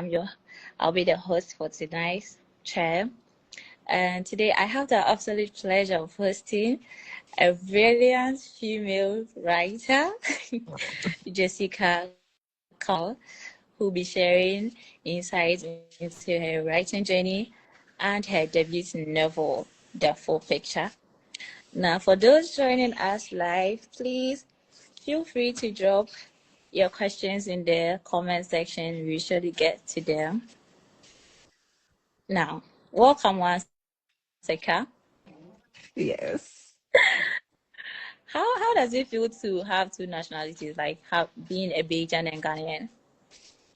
I'm your I'll be the host for tonight's chair. And today I have the absolute pleasure of hosting a brilliant female writer, Jessica Carmichael, who'll be sharing insights into her writing journey and her debut novel, The Full Picture. Now, for those joining us live, please feel free to drop your questions in the comment section. We usually get to them. Now, welcome once, Seka. Yes. How does it feel to have two nationalities, like have being a Bajan and Ghanaian?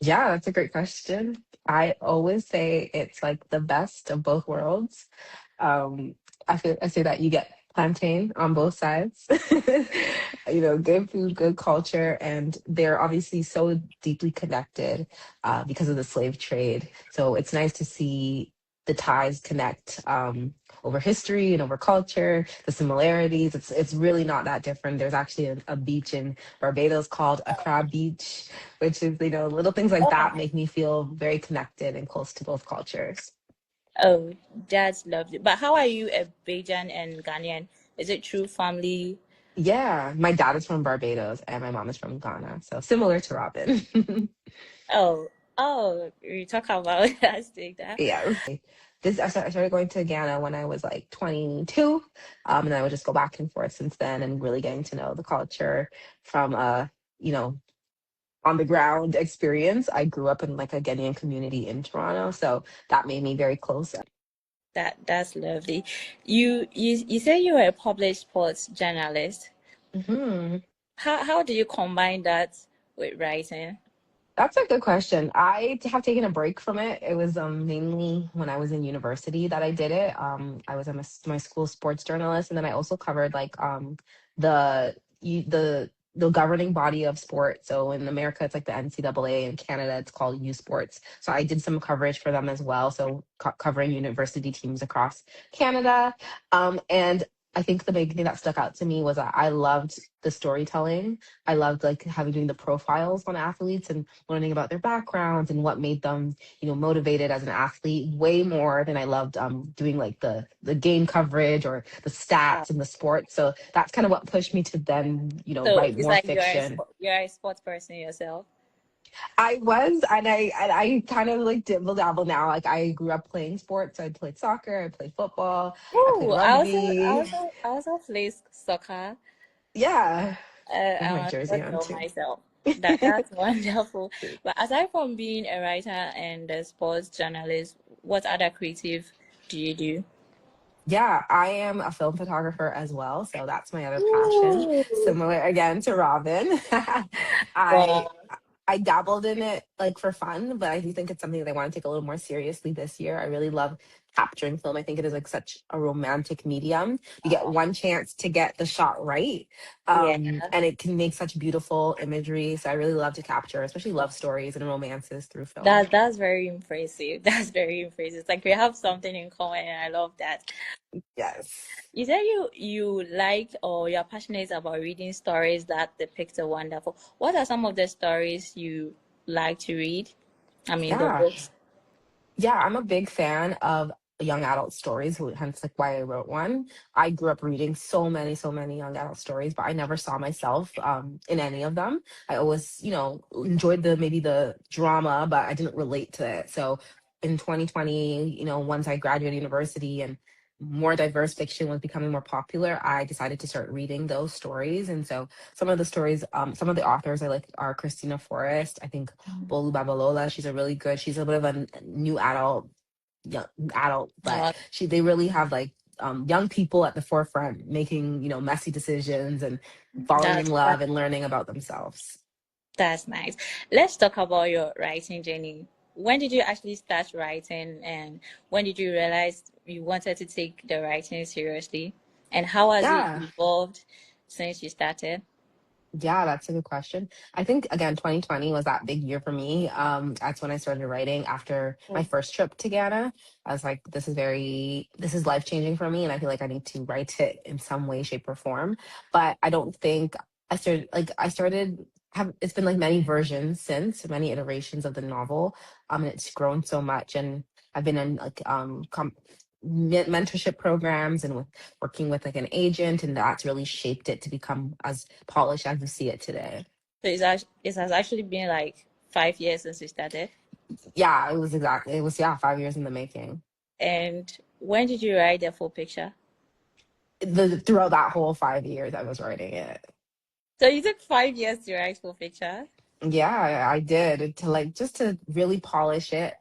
Yeah, that's a great question. I always say it's like the best of both worlds. Um, I say that you get plantain on both sides. Good food, good culture, and they're obviously so deeply connected because of the slave trade. So it's nice to see the ties connect over history and over culture, the similarities. It's really not that different. There's actually a beach in Barbados called Accra Beach, which is, little things like Oh, that make me feel very connected and close to both cultures. oh, that's lovely. But how are you a Bajan and Ghanaian? Is it true family? Yeah, my dad is from Barbados and my mom is from Ghana, so similar to Robin. Oh, oh, we talk about that. Take that. Yeah. I started going to Ghana when I was like 22, and I would just go back and forth since then, and really getting to know the culture from you know, on the ground experience. I grew up in like a Ghanaian community in Toronto, so that made me very close. That's lovely. You say you were a published sports journalist. Mhm. How do you combine that with writing? That's a good question. Have taken a break from it. It was mainly when I was in university that I did it. I was my school sports journalist, and then I also covered like the governing body of sport. So in America, it's like the NCAA. In Canada, it's called U Sports. So I did some coverage for them as well. So covering university teams across Canada, and I think the big thing that stuck out to me was that I loved the storytelling. I loved like having doing the profiles on athletes and learning about their backgrounds and what made them, motivated as an athlete way more than I loved doing like the game coverage or the Uh, stats and the sports. So that's kind of what pushed me to then, So write it's more like fiction. you're a sports person yourself. I was, and I kind of like dibble dabble now. Like I grew up playing sports. I played soccer, I played football, I played Oh, rugby. I also play soccer. Yeah. I have my I'm a jersey sports on girl too. myself. That's wonderful. But aside from being a writer and a sports journalist, what other creative do you do? Yeah, I am a film photographer as well, so that's my other passion. Ooh. Similar again to Robin. I Wow. I dabbled in it like for fun, but I do think it's something that I want to take a little more seriously this year. I really love capturing film. I think it is like such a romantic medium. You get one chance to get the shot right, Yeah. and it can make such beautiful imagery. So I really love to capture, especially love stories and romances through film. That's very impressive. That's very impressive. It's like we have something in common and I love that. Yes. You said you like or you're passionate about reading stories that depict a wonderful. What are some of the stories you like to read? I mean the Yeah. books. Yeah, I'm a big fan of young adult stories, hence like why I wrote one. I grew up reading so many young adult stories, but I never saw myself in any of them. I always, enjoyed the maybe the drama, but I didn't relate to it. So in 2020, once I graduated university and more diverse fiction was becoming more popular, I decided to start reading those stories. And so some of the stories, some of the authors I like are Christina Forrest. I think Bolu Babalola. She's a really good. She's a bit of a new adult, young adult, but Uh, they really have like young people at the forefront making messy decisions and falling in that love and learning about themselves. that's nice. Let's talk about your writing journey. When did you actually start writing, and when did you realize you wanted to take the writing seriously? And how has it Yeah. evolved since you started? Yeah, that's a good question. I think again, 2020 was that big year for me. That's when I started writing after my first trip to Ghana. I was like, this is life changing for me, and I feel like I need to write it in some way, shape, or form. But I don't think I started. have it's been like many versions since, many iterations of the novel. And it's grown so much, and I've been in like mentorship programs and with working with like an agent, and that's really shaped it to become as polished as you see it today. So it has actually been like 5 years since you started. Yeah, it was, yeah, 5 years in the making. And when did you write the full picture? Throughout that whole 5 years I was writing it. So you took 5 years to write full picture. Yeah, I did, to like just to really polish it.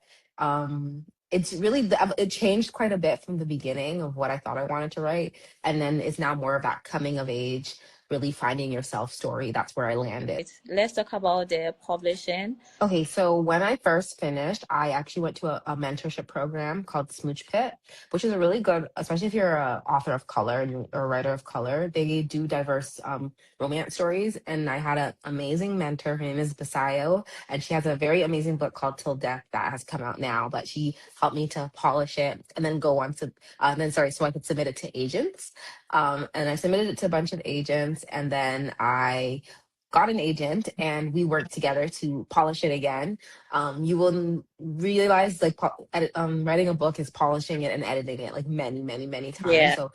It's really it changed quite a bit from the beginning of what I thought I wanted to write, and then it's now more of that coming of age, really finding yourself story. That's where I landed. Let's talk about the publishing. Okay, so when I first finished, I actually went to a mentorship program called Smooch Pit, which is a really good, especially if you're a author of color and or a writer of color. They do diverse romance stories, and I had an amazing mentor. Her name is Basayo, and she has a very amazing book called Till Death that has come out now. But she helped me to polish it and then go on to, then sorry, so I could submit it to agents. And I submitted it to a bunch of agents, and then I got an agent and we worked together to polish it again. You will realize like writing a book is polishing it and editing it like many, many, many times. Yeah. So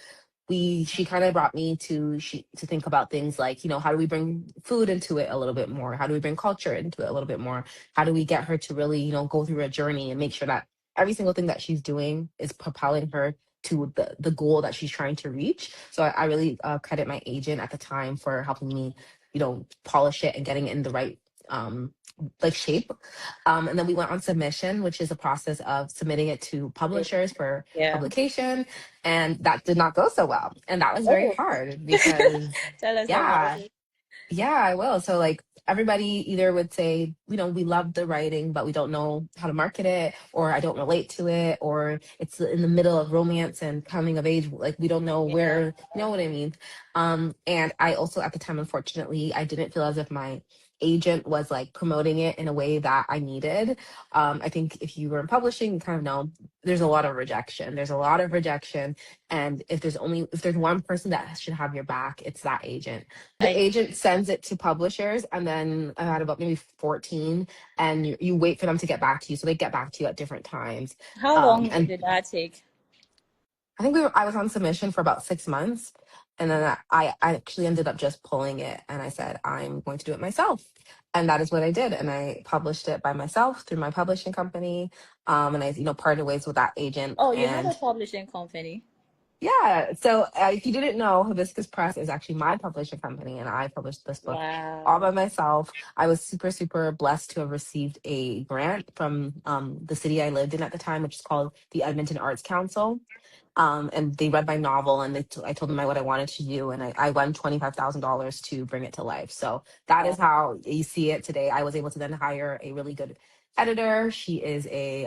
she kind of brought me to think about things like, how do we bring food into it a little bit more? How do we bring culture into it a little bit more? How do we get her to really, go through a journey and make sure that every single thing that she's doing is propelling her to the goal that she's trying to reach. So I really credit my agent at the time for helping me, polish it and getting it in the right like shape. And then we went on submission, which is a process of submitting it to publishers for Yeah. publication. And that did not go so well. And that was very Oh, hard because, tell us about yeah, it. yeah, I will. So like everybody either would say, we love the writing, but we don't know how to market it, or I don't relate to it, or it's in the middle of romance and coming of age. Like we don't know Yeah. where, you know what I mean? And I also at the time, unfortunately, I didn't feel as if my agent was like promoting it in a way that I needed. I think if you were in publishing, you kind of know there's a lot of rejection. There's a lot of rejection. And if there's one person that should have your back, it's that agent. The I, agent sends it to publishers, and then I had about maybe 14, and you wait for them to get back to you. So they get back to you at different times. how long And did that take? I think I was on submission for about 6 months. And then I actually ended up just pulling it, and I said, I'm going to do it myself. And that is what I did. And I published it by myself through my publishing company. And I, parted ways with that agent. Oh, you have a And publishing company. yeah. So if you didn't know, Hibiscus Press is actually my publishing company, and I published this book all Wow. by myself. I was super, super blessed to have received a grant from the city I lived in at the time, which is called the Edmonton Arts Council. And they read my novel, and I told them what I wanted to do, and I won $25,000 to bring it to life. So that is Wow. how you see it today. I was able to then hire a really good editor. She is a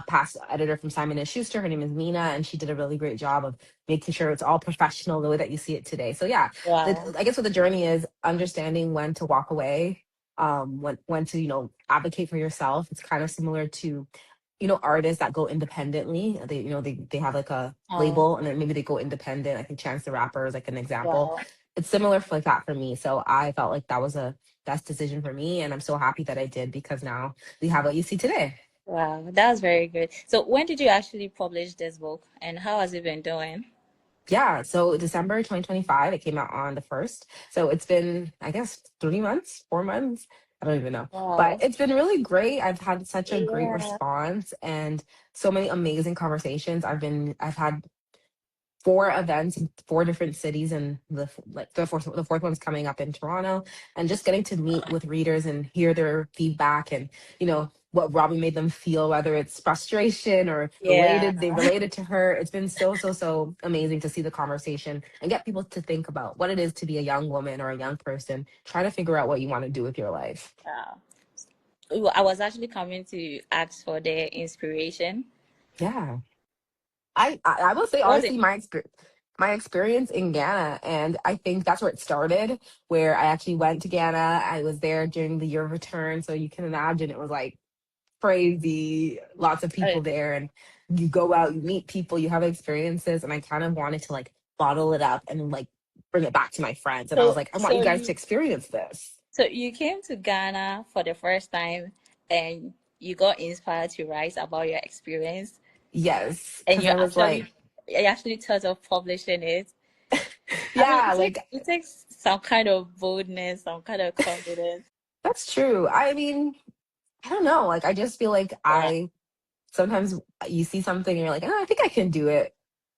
past editor from Simon and Schuster. Her name is Mina, and she did a really great job of making sure it's all professional the way that you see it today. So yeah, Wow. I guess what the journey is understanding when to walk away, when to advocate for yourself. It's kind of similar to artists that go independently. They have like a Oh, label, and then maybe they go independent. I think Chance the Rapper is like an example. wow. It's similar for like that for me. So I felt like that was a best decision for me, and I'm so happy that I did, because now we have what you see today. Wow. That's very good. So when did you actually publish this book and how has it been doing? Yeah, so December 2025, it came out on the 1st. So it's been, I guess, 3 months, 4 months. I don't even know. But Wow. it's been really great. I've had such a great Yeah. response and so many amazing conversations. I've had 4 events in 4 different cities, and the fourth one's coming up in Toronto, and just getting to meet with readers and hear their feedback, and what Robbie made them feel, whether it's frustration or Yeah. they related to her. It's been so, so, so amazing to see the conversation and get people to think about what it is to be a young woman or a young person trying to figure out what you want to do with your life. Wow. Well, I was actually coming to ask for the inspiration. Yeah. I will say Was it? honestly, my experience in Ghana, and I think that's where it started. Where I actually went to Ghana, I was there during the year of return, so you can imagine it was like crazy, lots of uh, people there, and you go out, you meet people, you have experiences, and I kind of wanted to like bottle it up and like bring it back to my friends, and I was So like, I want so you guys to you experience this. So you came to Ghana for the first time and you got inspired to write about your experience Yes, and because I was like, you actually thought of publishing it. I mean, yeah, like it takes some kind of boldness, some kind of confidence. that's true. I mean, I don't know. Like I just feel like Yeah, I sometimes you see something and you're like, oh, I think I can do it.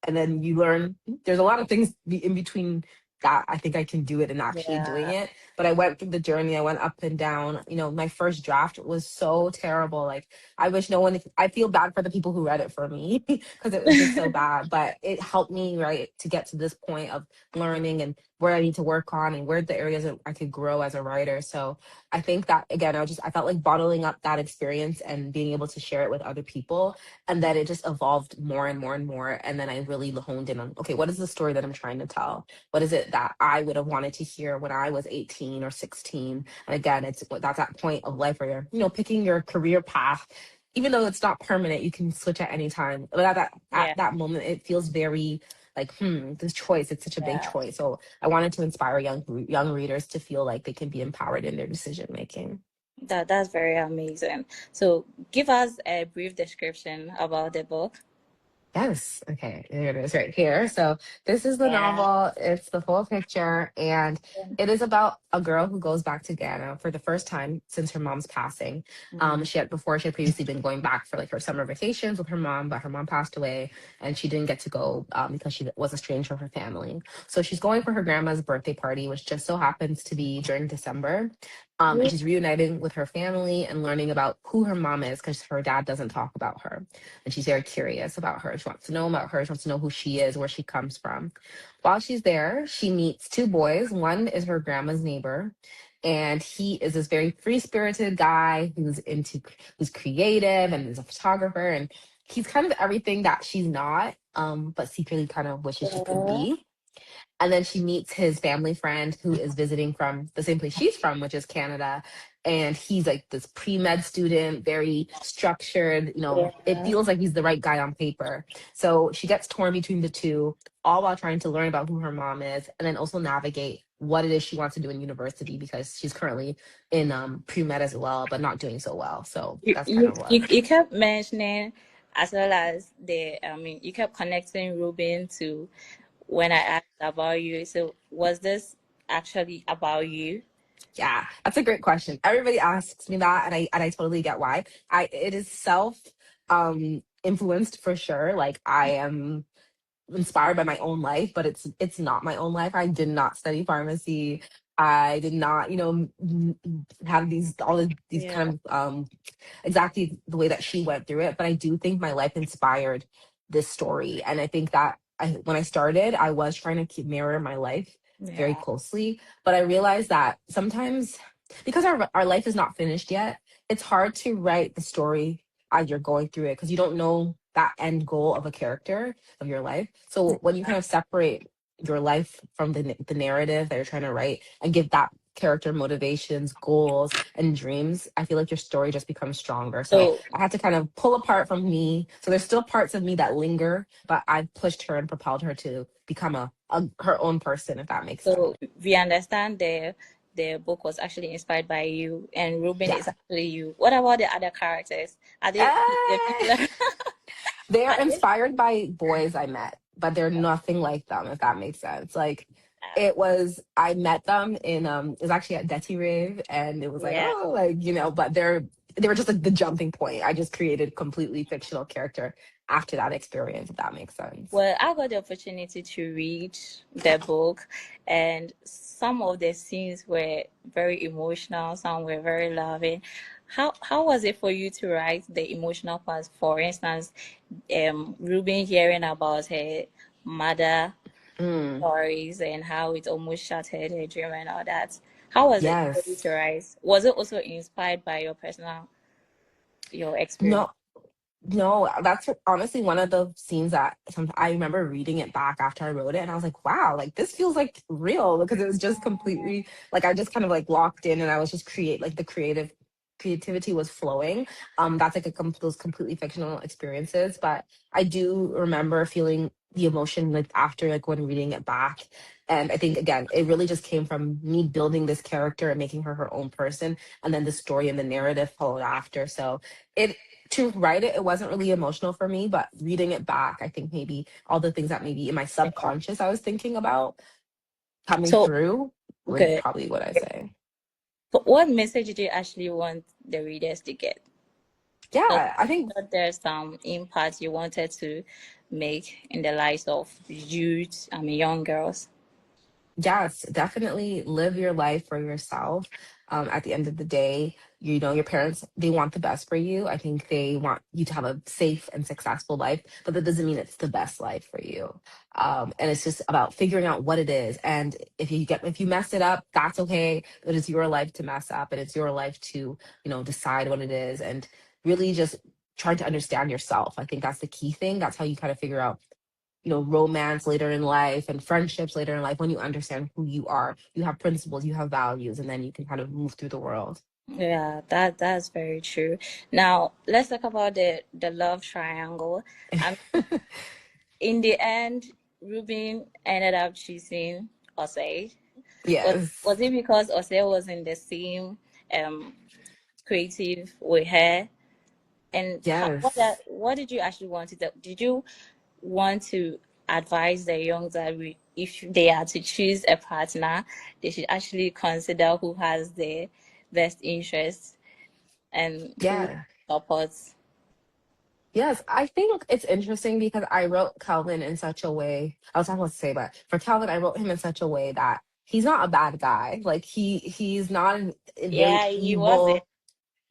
And then you learn there's a lot of things in between that I think I can do it and actually doing yeah, it. But I went through the journey, I went up and down. You know, my first draft was so terrible. Like, I wish no one, I feel bad for the people who read it for me because it was just so bad. But it helped me, right, to get to this point of learning and where I need to work on and where the areas that I could grow as a writer. So I think that, again, I felt like bottling up that experience and being able to share it with other people, and then it just evolved more and more and more, and then I really honed in on, okay, what is the story that I'm trying to tell? What is it that I would have wanted to hear when I was 18 or 16? And again, that's that point of life where you're, picking your career path. Even though it's not permanent, you can switch at any time, but at yeah, that moment it feels very like, this choice, it's such a big yeah. choice. So I wanted to inspire young readers to feel like they can be empowered in their decision making. That's very amazing. So give us a brief description about the book. Yes. Okay. There it is right here. So this is the Yeah. novel. It's the full picture, and it is about a girl who goes back to Ghana for the first time since her mom's passing. Mm. She had previously been going back for like her summer vacations with her mom, but her mom passed away, and she didn't get to go because she was estranged from her family. So she's going for her grandma's birthday party, which just so happens to be during December. And she's reuniting with her family and learning about who her mom is because her dad doesn't talk about her, and she's very curious about her. She wants to know about her. She wants to know who she is, where she comes from. While she's there, she meets two boys. One is her grandma's neighbor, and he is this very free-spirited guy who's creative and is a photographer, and he's kind of everything that she's not, but secretly kind of wishes she could Yeah. be. And then she meets his family friend who is visiting from the same place she's from, which is Canada. And he's like this pre-med student, very structured. It Yeah. feels like he's the right guy on paper. So she gets torn between the two, all while trying to learn about who her mom is and then also navigate what it is she wants to do in university because she's currently in pre-med as well, but not doing so well. So that's kind of what. You kept mentioning as well as I mean, you kept connecting Ruben to when I asked about you. So was this actually about you? Yeah, that's a great question. Everybody asks me that, and I totally get why. It is self influenced for sure. Like I am inspired by my own life, but it's not my own life. I did not study pharmacy. I did not, have these Yeah. kind of exactly the way that she went through it. But I do think my life inspired this story, and I think that when I started, I was trying to mirror my life very Yeah. closely. But I realized that sometimes, because our life is not finished yet, it's hard to write the story as you're going through it because you don't know that end goal of a character of your life. So when you kind of separate your life from the narrative that you're trying to write and give that character motivations, goals, and dreams, I feel like your story just becomes stronger. So So I had to kind of pull apart from me. So there's still parts of me that linger, but I've pushed her and propelled her to become a her own person, if that makes sense. so we understand the book was actually inspired by you and Ruben Yeah. is actually you. What about the other characters? Are they the Eh, people they are are they inspired by boys I met, but they're nothing like them, if that makes sense. Like I met them it was actually at Detty Rave, and it was like, yeah. oh, like, but they were just like the jumping point. I just created a completely fictional character after that experience, if that makes sense. Well, I got the opportunity to read the book, and some of the scenes were very emotional, some were very loving. How was it for you to write the emotional parts? For instance, Ruben hearing about her mother Mm, stories and how it almost shattered her dream and all that. How was it for you to yes. write? Was it also inspired by your experience? No, no, that's honestly one of the scenes that I remember reading it back after I wrote it, and I was like, wow, like this feels like real because it was just completely like I just kind of like locked in, and I was just create like the creative. creativity was flowing. That's like those completely fictional experiences, but I do remember feeling the emotion like after, like when reading it back. And I think again, it really just came from me building this character and making her her own person, and then the story and the narrative followed after. So it to write it, it wasn't really emotional for me, but reading it back, I think maybe all the things that maybe in my subconscious I was thinking about coming So through would good. probably what I say. But what message did you actually want the readers to get? Because Yeah, I think there's some impact you wanted to make in the lives of youth, I mean young girls. yes, definitely live your life for yourself. At the end of the day, you know, your parents, they want the best for you. I think they want you to have a safe and successful life, but that doesn't mean it's the best life for you. And it's just about figuring out what it is. And if you mess it up, that's okay. It is your life to mess up, and it's your life to, you know, decide what it is, and really just trying to understand yourself. I think that's the key thing. That's how you kind of figure out, you know, romance later in life and friendships later in life. When you understand who you are, you have principles, you have values, and then you can kind of move through the world. Yeah, that's very true. Now let's talk about the love triangle. I mean, in the end, Ruben ended up choosing Osei. Was Yes. it because Osei was in the same um creative with her? And Yes. what did you actually want to do? Did you want to advise the young that if they are to choose a partner, they should actually consider who has the best interests and who Yeah. supports? Yes, I think it's interesting because I wrote Calvin in such a way. I was talking about to say, but for Calvin, I wrote him in such a way that he's not a bad guy. Like he's not a very Yeah, he wasn't, evil.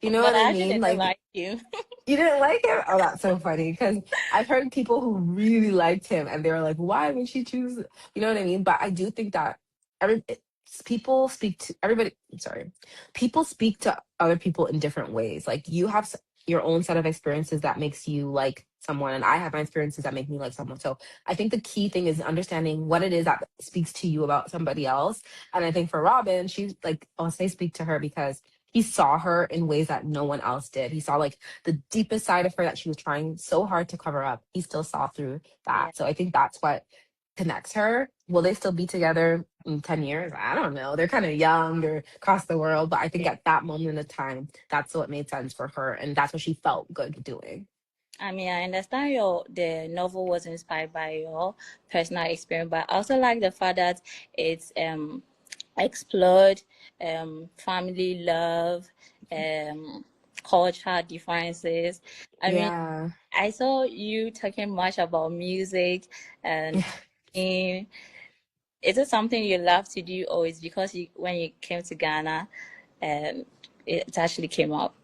You know but what I I actually mean? didn't Like, like him. you didn't like him? Oh, that's so funny because I've heard people who really liked him and they were like, why would she choose? You know what I mean? But I do think that people speak to everybody. Sorry. People speak to other people in different ways. Like you have your own set of experiences that makes you like someone, and I have my experiences that make me like someone. So I think the key thing is understanding what it is that speaks to you about somebody else. And I think for Robin, she's like, I'll say speak to her because he saw her in ways that no one else did. He saw like the deepest side of her that she was trying so hard to cover up. He still saw through Yeah. that. So I think that's what connects her. Will they still be together in 10 years? I don't know. They're kind of young, they're across the world. But I think at that moment of time, that's what made sense for her. And that's what she felt good doing. I mean, I understand the novel was inspired by your personal experience, but I also like the fact that it's explored family love, culture differences. I mean, Yeah. I saw you talking much about music and cooking. Is it something you love to do, or is because when you came to Ghana, um, it actually came up?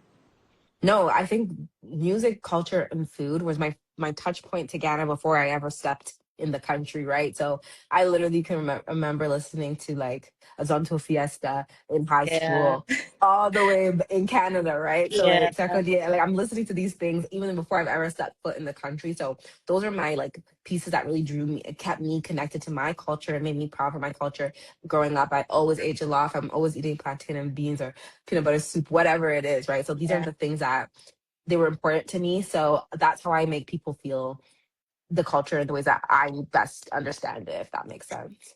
No, I think music, culture, and food was my touch point to Ghana before I ever stepped in the country, right? So I literally can remember listening to like a Zonto Fiesta in high Yeah, school, all the way in Canada, right? So yeah, like second year, like I'm listening to these things even before I've ever stepped foot in the country. So those are my like pieces that really drew me, it kept me connected to my culture and made me proud of my culture. Growing up, I always ate jollof. I'm always eating plantain and beans or peanut butter soup, whatever it is, right? So these are yeah. the things that they were important to me. So that's how I make people feel the culture in the ways that I best understand it, if that makes sense.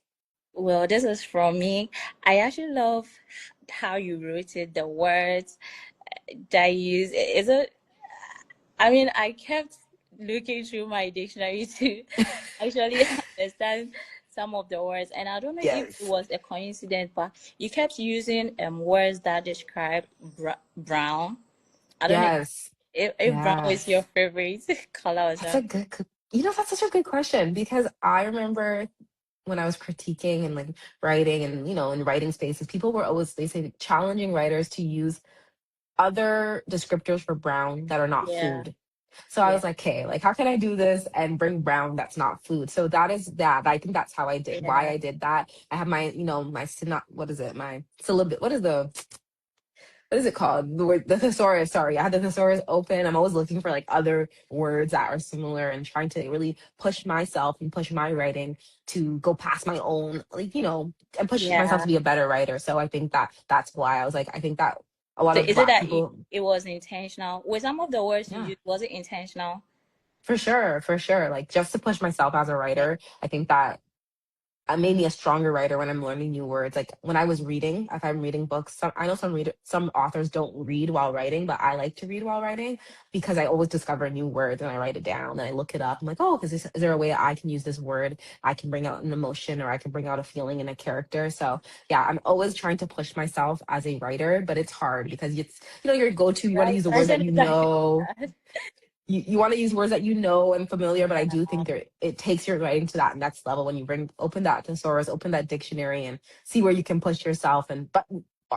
Well, this is from me. I actually love how you wrote it, the words that you use. Is it? I mean, I kept looking through my dictionary to actually understand some of the words, and I don't know if it Yes. was a coincidence, but you kept using words that describe brown. I don't know Yes. if brown is your Yes. favorite color or That's a something. good, you know, that's such a good question because I remember when I was critiquing and like writing and, you know, in writing spaces, people were always, they say, challenging writers to use other descriptors for brown that are not Yeah, food. So I yeah, was like, okay, like how can I do this and bring brown that's not food? So that is that. I think that's how I did why yeah, I did that. I have my, you know, my what is it? My syllabus, what is it called? The word, the thesaurus, sorry. I had the thesaurus open. I'm always looking for like other words that are similar and trying to really push myself and push my writing to go past my own, like, you know, and push myself yeah. to be a better writer. So I think that that's why I was like, I think that A lot So of is it Black that it, people, it was intentional? With some of the words you yeah. used, was it intentional? For sure, for sure. Like just to push myself as a Yeah. writer, I think that made me a stronger writer when I'm learning new words. Like when I was reading, if I'm reading books, I know some authors don't read while writing, but I like to read while writing because I always discover new words and I write it down and I look it up. I'm like, oh, is there a way I can use this word? I can bring out an emotion or I can bring out a feeling in a character. So yeah, I'm always trying to push myself as a writer, but it's hard because it's your go-to. You want to Right. use a word that Passion you is like know, that. you want to use words that you know and familiar, but I do Yeah. think it takes your writing to that next level when you open that thesaurus, open that dictionary, and see where you can push yourself and but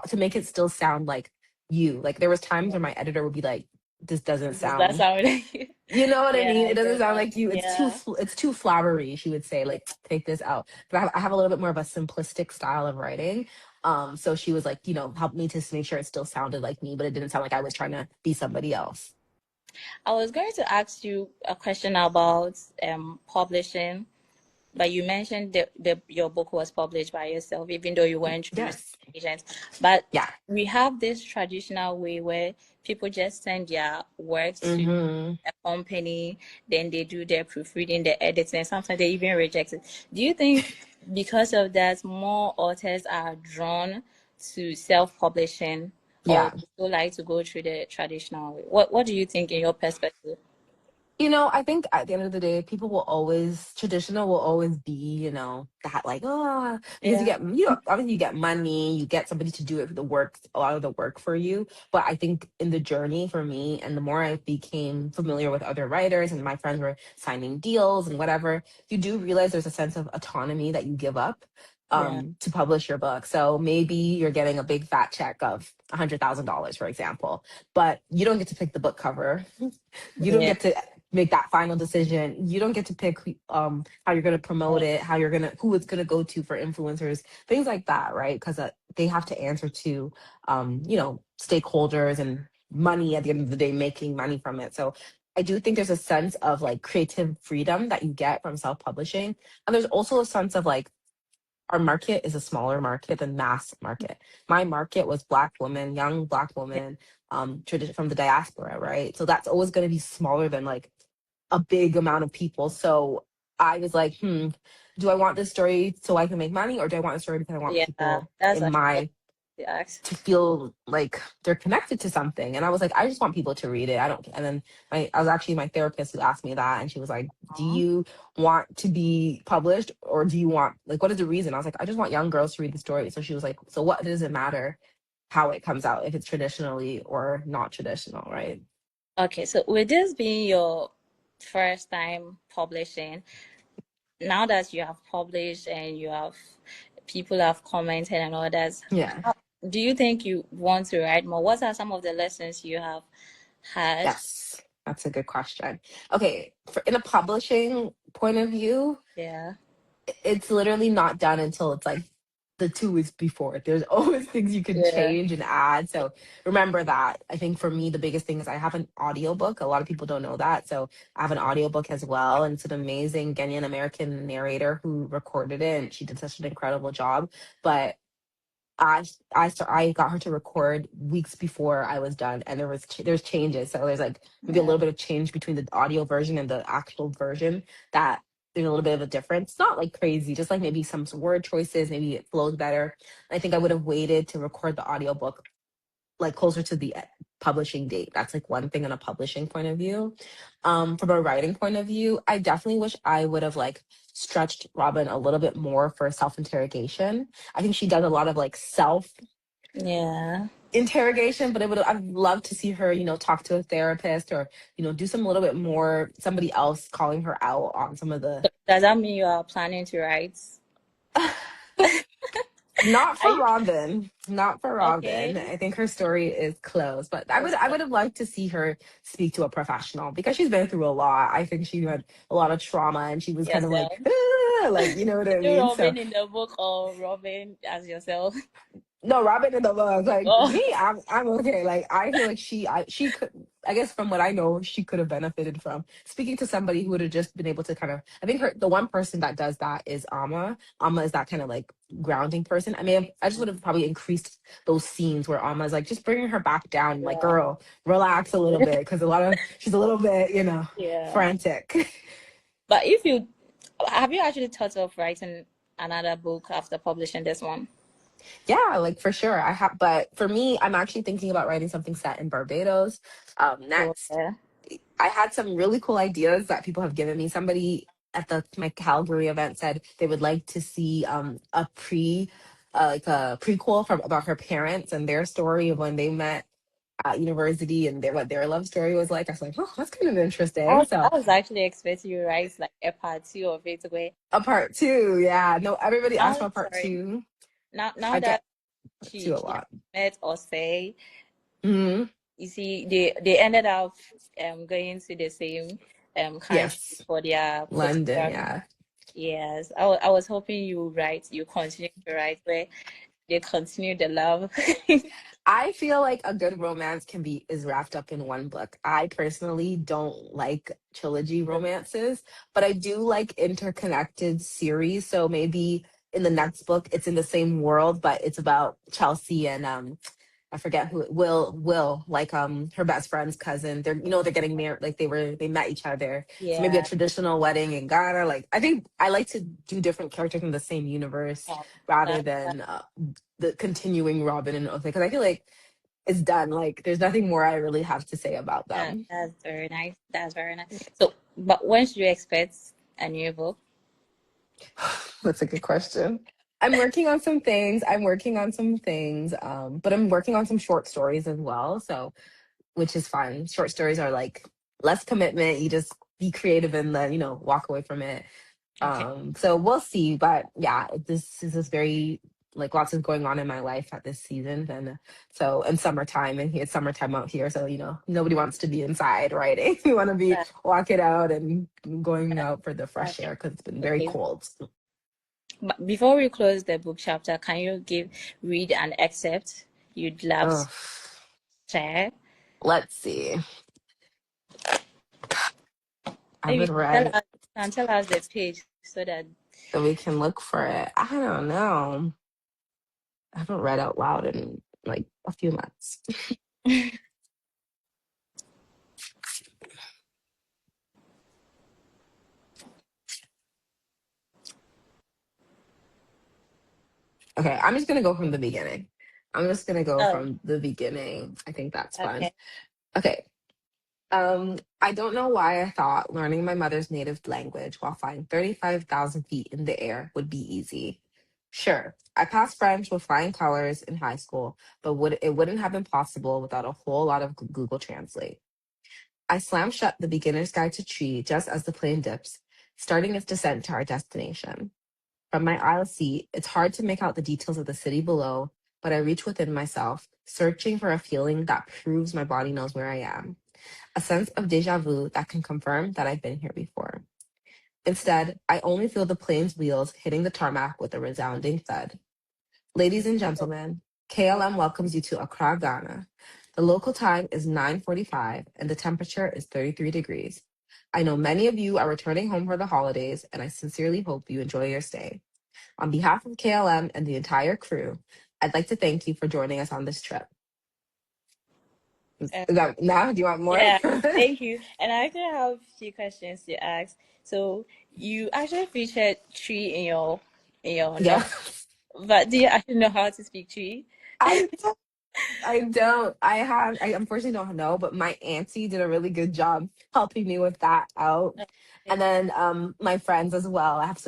to make it still sound like you. Like there was times where my editor would be like, "This doesn't Does that sound." sound like you? You know what I Yeah, mean? I It doesn't get sound that. like you. Yeah. It's too flowery. She would say Yeah. like, "Take this out." But I have a little bit more of a simplistic style of writing. So she was like, help me to make sure it still sounded like me, but it didn't sound like I was trying to be somebody else. I was going to ask you a question about publishing, but you mentioned your book was published by yourself, even though you went through Yes. agents. But Yeah. we have this traditional way where people just send their works to Hmm. a company, then they do their proofreading, the editing, sometimes they even reject it. Do you think because of that, more authors are drawn to self-publishing, or Yeah. they still like to go through the traditional way? What do you think in your perspective? I think at the end of the day, people will always, traditional will always be, that like, because Yeah, obviously you get money, you get somebody to do it for the work, a lot of the work for you. But I think in the journey for me, and the more I became familiar with other writers and my friends were signing deals and whatever, you do realize there's a sense of autonomy that you give up yeah, to publish your book. So maybe you're getting a big fat check of $100,000, for example, but you don't get to pick the book cover. You don't yeah, get to make that final decision. You don't get to pick how you're going to promote it, who it's going to go to for influencers, things like that, right? Because they have to answer to stakeholders and money at the end of the day, making money from it. So I do think there's a sense of like creative freedom that you get from self-publishing, and there's also a sense of like our market is a smaller market than mass market. My market was Black women, young Black yeah. women, from the diaspora, right? So that's always going to be smaller than like a big amount of people. So I was like, do I want this story so I can make money, or do I want a story because I want Yeah, people that's in actually what my they asked. to feel like they're connected to something? And I was like, I just want people to read it. I don't. And then I was actually my therapist who asked me that, and she was like, do you want to be published, or do you want like what is the reason? I was like, I just want young girls to read the story. So she was like, so what does it matter how it comes out, if it's traditionally or not traditional, right? Okay, so with this being your first time publishing, now that you have published and you have people have commented and all that, Yeah. how, do you think you want to write more? What are some of the lessons you have had? Yes, that's a good question. Okay, in a publishing point of view, Yeah, it's literally not done until it's like the 2 weeks before. There's always things you can yeah, change and add. So remember that. I think for me, the biggest thing is I have an audiobook. A lot of people don't know that. So I have an audiobook as well. And it's an amazing Ghanaian American narrator who recorded it. And she did such an incredible job. But I got her to record weeks before I was done, and there's changes. So there's like maybe a yeah. little bit of change between the audio version and the actual version that there's a little bit of a difference. Not like crazy, just like maybe some word choices, maybe it flows better. I think I would have waited to record the audiobook like closer to the publishing date. That's like one thing on a publishing point of view. From a writing point of view, I definitely wish I would have like stretched Robin a little bit more for self interrogation. I think she does a lot of like self Yeah. interrogation, but I'd love to see her, talk to a therapist or, do some little bit more, somebody else calling her out on some of the. So does that mean you are planning to write? Not Are for you Robin. Not for Robin. okay? I think her story is closed. But That's I would have liked to see her speak to a professional because she's been through a lot. I think she had a lot of trauma and she was kind of like, yourself. like, you know what Is I it mean? So Robin in the book or Robin as yourself? No, Robin in the book. Like Oh, me, I'm okay. Like I feel like she could. I guess from what I know, she could have benefited from speaking to somebody who would have just been able to kind of. I think the one person that does that is Amma. Amma is that kind of like grounding person. I just would have probably increased those scenes where Amma's like just bringing her back down. Like, yeah. girl, relax a little bit because she's a little bit, Yeah. frantic. But if you have you actually thought of writing another book after publishing this one? Yeah, like for sure. I have, but for me, I'm actually thinking about writing something set in Barbados. Oh, Next, yeah. I had some really cool ideas that people have given me. Somebody at my Calgary event said they would like to see like a prequel from about her parents and their story of when they met at university and what their love story was like. I was like, oh, that's kind of interesting. I So was actually expecting you to write like a part two of it where a part two, yeah. No, everybody asked now for a part sorry two. now I that get part two a she has lot. met or say Hmm. you see they ended up going to the same country Yes, for their London, postgrad. yeah. Yes, I was hoping you continue to write where they continue the love. I feel like a good romance is wrapped up in one book. I personally don't like trilogy romances, but I do like interconnected series. So maybe in the next book it's in the same world, but it's about Chelsea and I forget who Will, like her best friend's cousin. They're getting married, like they met each other. So maybe a Yeah, traditional wedding in Ghana. Like I think I like to do different characters in the same universe yeah, rather that, than the continuing Robin and Otha, because I feel like it's done. Like there's nothing more I really have to say about them. that's very nice. That's very nice. So, but when should you expect a new book? That's a good question. I'm working on some things. But I'm working on some short stories as well. So, which is fun. Short stories are like less commitment. You just be creative and then, walk away from it. Okay. So we'll see. But yeah, this is just very like lots is going on in my life at this season. And so and summertime and it's summertime out here. So, nobody wants to be inside writing. We want to be That, walking out and going out for the that's fresh air because it's been very okay. cold. But before we close the book chapter, can you read an excerpt you'd love to Oh, share? let's see. I Maybe would write can tell us the page so that so we can look for it. I don't know. I haven't read out loud in like a few months. Okay, I'm just gonna go from the beginning. I'm just gonna go oh, from the beginning. I think that's fun. okay. Okay. I don't know why I thought learning my mother's native language while flying 35,000 feet in the air would be easy. Sure, I passed French with flying colors in high school, but it wouldn't have been possible without a whole lot of Google Translate. I slammed shut the beginner's guide to tree just as the plane dips, starting its descent to our destination. From my aisle seat, it's hard to make out the details of the city below, but I reach within myself, searching for a feeling that proves my body knows where I am. A sense of deja vu that can confirm that I've been here before. Instead, I only feel the plane's wheels hitting the tarmac with a resounding thud. Ladies and gentlemen, KLM welcomes you to Accra, Ghana. The local time is 9:45 and the temperature is 33 degrees. I know many of you are returning home for the holidays, and I sincerely hope you enjoy your stay. On behalf of KLM and the entire crew, I'd like to thank you for joining us on this trip. Now, do you want more? Yeah, thank you. And I actually have a few questions to ask. So you actually featured tree in your Yeah, novel, but do you actually know how to speak tree? I I don't. I unfortunately don't know, but my auntie did a really good job helping me with that out. And Okay. then my friends as well. I have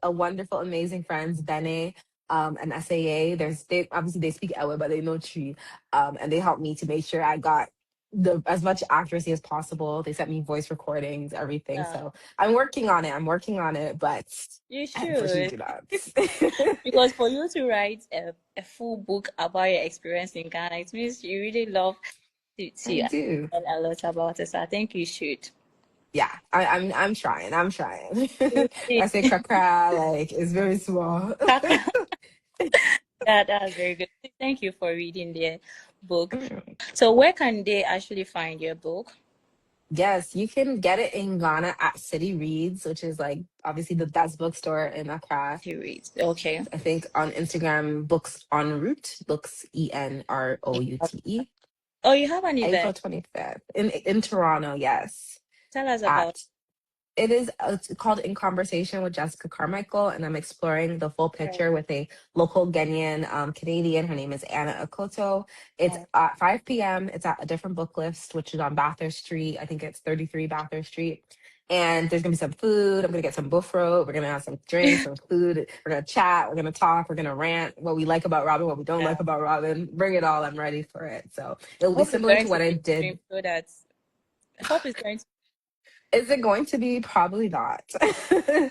a wonderful, amazing friends, Bene, and SAA. They obviously they speak Ewe, but they know Tree. And they helped me to make sure I got the as much accuracy as possible. They sent me voice recordings, everything. Uh, So I'm working on it. I'm working on it, but you I unfortunately should, do not. because for you to write a full book about your experience in Ghana, it means you really love to I do. learn a lot about it. So I think you should. Yeah, I'm trying. I'm trying. You see, I say cra cra, like it's very small. That's very good. Thank you for reading the book. So where can they actually find your book Yes, you can get it in Ghana at City Reads, which is like obviously the best bookstore in Accra. to read? Okay. I think on Instagram, Books en route, Books ENROUTE. Oh, you have an April event. 25th in Toronto, yes. Tell us about. At it is it's called In Conversation with Jessica Carmichael, and I'm exploring the full Oh, picture with a local Ghanaian Canadian. Her name is Anna Akoto. It's oh, at 5 p.m. It's at a different book list, which is on Bathurst Street. I think it's 33 Bathurst Street. And there's gonna be some food. I'm gonna get some buffro. We're gonna have some drinks, some food. We're gonna chat. We're gonna talk. We're gonna rant what we like about Robin, what we don't yeah. like about Robin. Bring it all. I'm ready for it. So it'll be Hope it's similar going to to what I be did. extreme so that hope it's going to. Is it going to be? Probably not.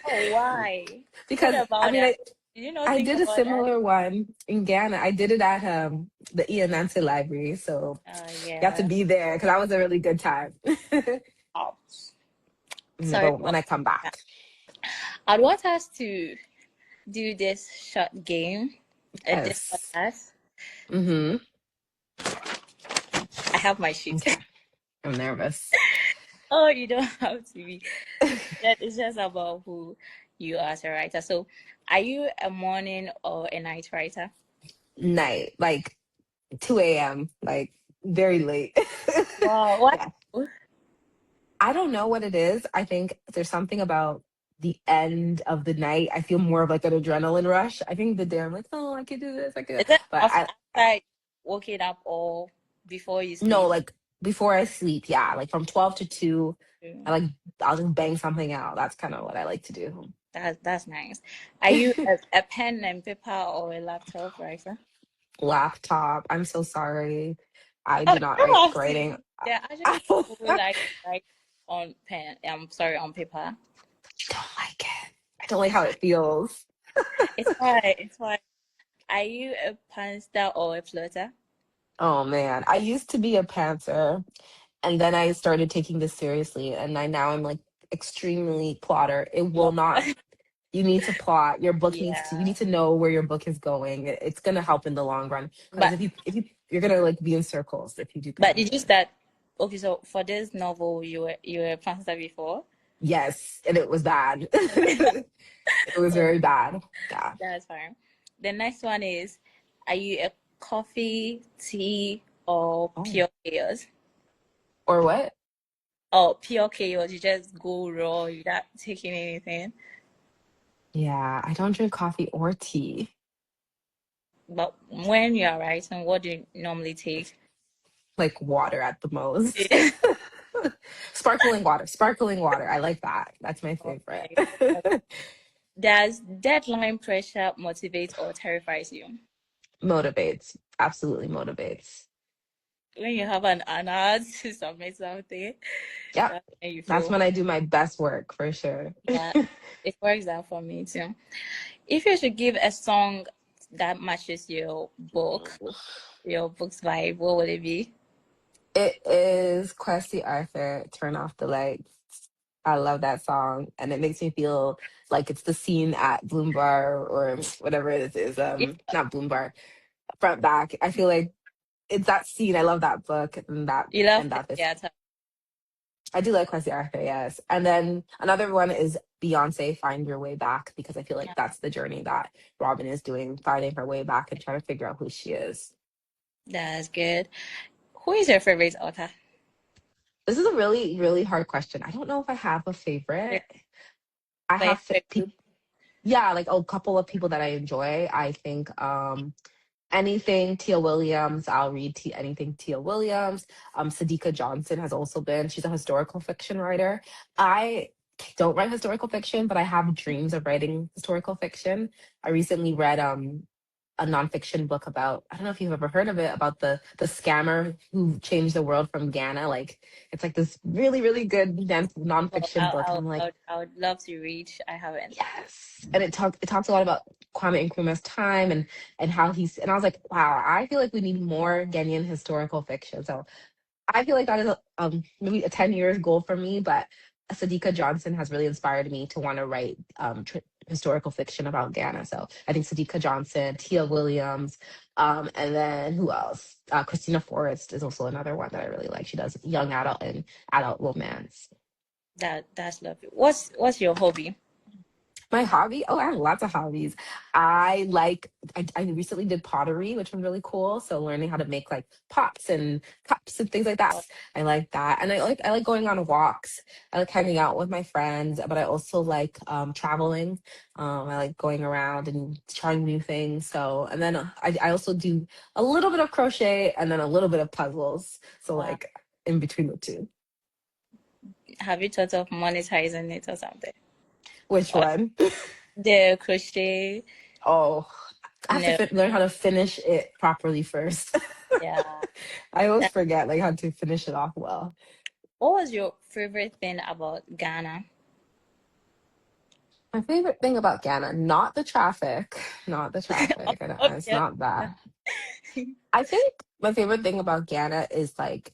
Oh, why? What Because I about mean, that? Did you not I think did a about that? similar one in Ghana. I did it at the Ian Nancy Library, so you have to Yeah. be there because that was a really good time. Oh, sorry But when about I come that. back, I'd want us to do this short game at this yes. podcast. Mm-hmm. I have my sheet. Okay, I'm nervous. Oh, you don't have to be. That is just about who you are as a writer. So, are you a morning or a night writer? Night, like 2 a.m., like very late. Wow, what? Yeah, I don't know what it is. I think there's something about the end of the night. I feel more of like an adrenaline rush. I think the day I'm like, oh, I could do this, I could, Is it but after waking up or before you no, sleep? like before I sleep, yeah, like from 12 to 2, I Mm, like I'll just bang something out. That's kind of what I like to do. that's nice. Are you a pen and paper or a laptop writer? Laptop. I'm so sorry. I Oh, do you not don't write have to. writing. There are actually I people who like to write on pen. I'm sorry, on paper. don't like it. I don't like how it feels. It's fine. It's fine. Are you a pantser or a floater? Oh man, I used to be a pantser, and then I started taking this seriously, and I'm like extremely plotter. It will Well, not. You need to plot. Your book needs to. You yeah, need to know where your book is going. It's gonna help in the long run because but you're gonna like be in circles if you do did you pantser. start? Okay, so for this novel, you were a pantser before. Yes, and it was bad. It was Oh, very bad. Yeah. that's fine. The next one is, are you a coffee, tea, or Oh. pure chaos? Or what? Oh, pure chaos. You just go raw. You're not taking anything. Yeah, I don't drink coffee or tea. But when you are writing, what do you normally take? Like water at the most. Sparkling water. Sparkling water. I like that. That's my favorite. Okay. Does deadline pressure motivate or terrifies you? Motivates. Absolutely motivates. When you have an hour to submit something, Yep. that's when you That's feel when I do my best work for sure. that it works out for me too. If you should give a song that matches your book's vibe, what would it be? It is Kwesi Arthur, Turn Off the Lights. I love that song. And it makes me feel like it's the scene at Bloom Bar or whatever it is. Yeah, Not Bloom Bar, Front Back. I feel like it's that scene. I love that book you love and the that this theater. I do like Kwesi Arthur, yes. And then another one is Beyonce, Find Your Way Back, because I feel like that's the journey that Robin is doing, finding her way back and trying to figure out who she is. That's good. Who is your favorite author? This is a really, really hard question. I don't know if I have a Yeah, favorite. I but you have have a people, group. yeah, like a couple of people that I enjoy. I think anything Tia Williams, I'll read anything Tia Williams. Sadika Johnson has also been, she's a historical fiction writer. I don't write historical fiction, but I have dreams of writing historical fiction. I recently read a nonfiction book about, I don't know if you've ever heard of it, about the scammer who changed the world from Ghana. Like it's like this really, really good Well, nonfiction book. And I'm like, I would love to read. I haven't. yes. And it talks a lot about Kwame Nkrumah's time and how he's and I was like, wow, I feel like we need more Ghanaian historical fiction. So I feel like that is maybe a 10 years goal for me, but Sadika Johnson has really inspired me to want to write historical fiction about Ghana. So I think Sadiqa Johnson, Tia Williams, and then who else? Christina Forrest is also another one that I really like. She does young adult and adult romance. That's lovely. What's your hobby? My hobby? Oh, I have lots of hobbies. I like, I recently did pottery, which was really cool. So learning how to make like pots and cups and things like that. I like that. And I like going on walks. I like hanging out with my friends, but I also like traveling. I like going around and trying new things. So, and then I also do a little bit of crochet and then a little bit of puzzles. So Wow. like in between the two. Have you thought of monetizing it or something? Which Or one? the crochet? Oh, I have to No. learn how to finish it properly first. Yeah. I always That- forget like how to finish it off well. What was your favorite thing about Ghana? My favorite thing about Ghana, not the traffic, not the traffic. It's Okay. not that. I think my favorite thing about Ghana is like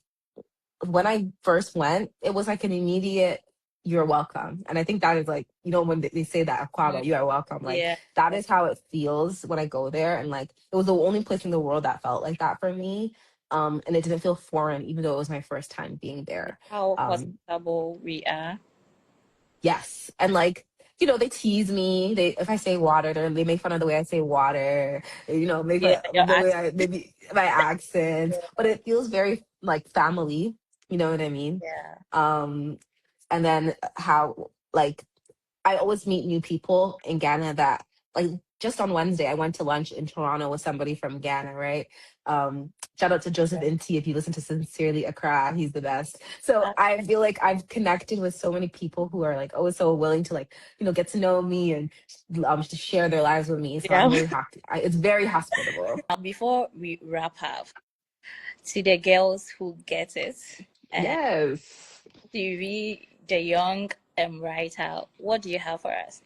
when I first went, it was like an immediate "you're welcome," and I think that is like when they say that Mm, Aquaba, "you are welcome," like yeah. that is how it feels when I go there, and like it was the only place in the world that felt like that for me. And it didn't feel foreign, even though it was my first time being there. How Um, hospitable we are. Yes. And like, they tease me. They if I say water, they make fun of the way I say water, make Yeah, fun your of the way accent. I maybe my accent. But it feels very like family, you know what I mean? Yeah. Um and then how like I always meet new people in Ghana that like just on Wednesday I went to lunch in Toronto with somebody from Ghana, right? Shout out to Joseph Inti if you listen to Sincerely Accra, he's the best. So I feel like I've connected with so many people who are like always so willing to like, get to know me and to share their lives with me. So I'm Yeah. really happy. It's very hospitable. Now, before we wrap up, to the girls who get it, and Yes. to we, the young writer, what do you have for us?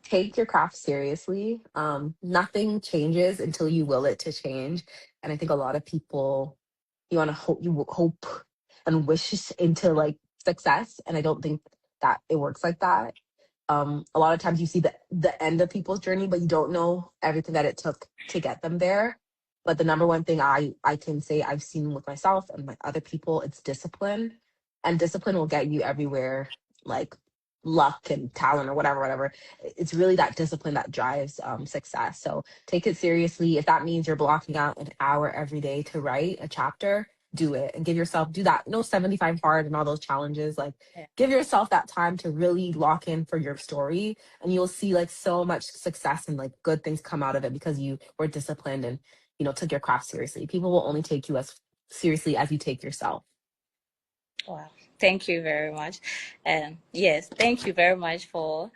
Take your craft seriously. Nothing changes until you will it to change. And I think a lot of people you hope and wish into like success. And I don't think that it works like that. A lot of times you see the end of people's journey, but you don't know everything that it took to get them there. But the number one thing I can say I've seen with myself and my other people, it's discipline. And discipline will get you everywhere, like luck and talent or whatever. It's really that discipline that drives success. So take it seriously. If that means you're blocking out an hour every day to write a chapter, do it and give yourself do that. No 75 hard and all those challenges. Like Yeah. give yourself that time to really lock in for your story, and you'll see like so much success and like good things come out of it because you were disciplined and took your craft seriously. People will only take you as seriously as you take yourself. Wow. Thank you very much. Yes, thank you very much for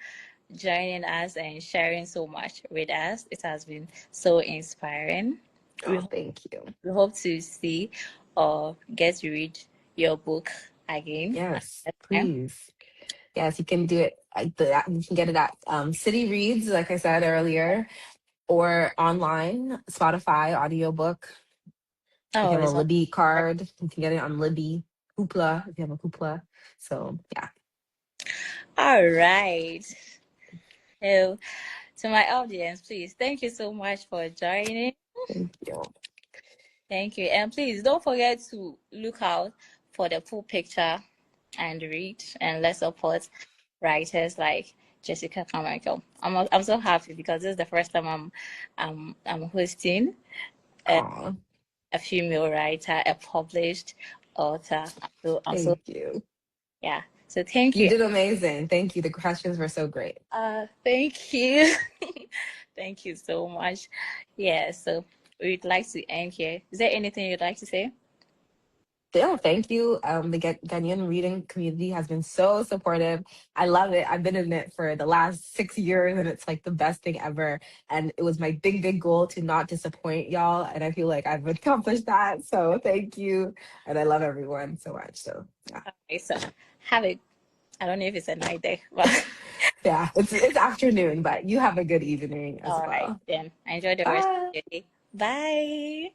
joining us and sharing so much with us. It has been so inspiring. We Oh, thank you. we hope to see or get to read your book again. Yes, Next time. please. Yes, you can do it. You can get it at City Reads, like I said earlier, or online, Spotify, audiobook. If Oh, you have a it's all Libby right. card, you can get it on Libby. Hoopla, if you have a Hoopla. So, yeah, All right. So, to my audience, please, thank you so much for joining. thank you. Thank you. And please don't forget to look out for the full picture and read, and let's support writers like Jessica Carmichael. I'm so happy because this is the first time I'm hosting a, Aw, a female writer, a published author. I'm so thank you. yeah. So thank You you. did amazing. Thank you. The questions were so great. Thank you. Thank you so much. Yeah, so we'd like to end here. Is there anything you'd like to say? No, thank you. The Ghanaian reading community has been so supportive. I love it. I've been in it for the last 6 years, and it's like the best thing ever. And it was my big, big goal to not disappoint y'all. And I feel like I've accomplished that. So thank you. And I love everyone so much. So yeah. Okay, so have a I don't know if it's a night there, but Yeah, it's afternoon, but you have a good evening as all right well. then. Enjoy the rest Bye. of your day. Bye.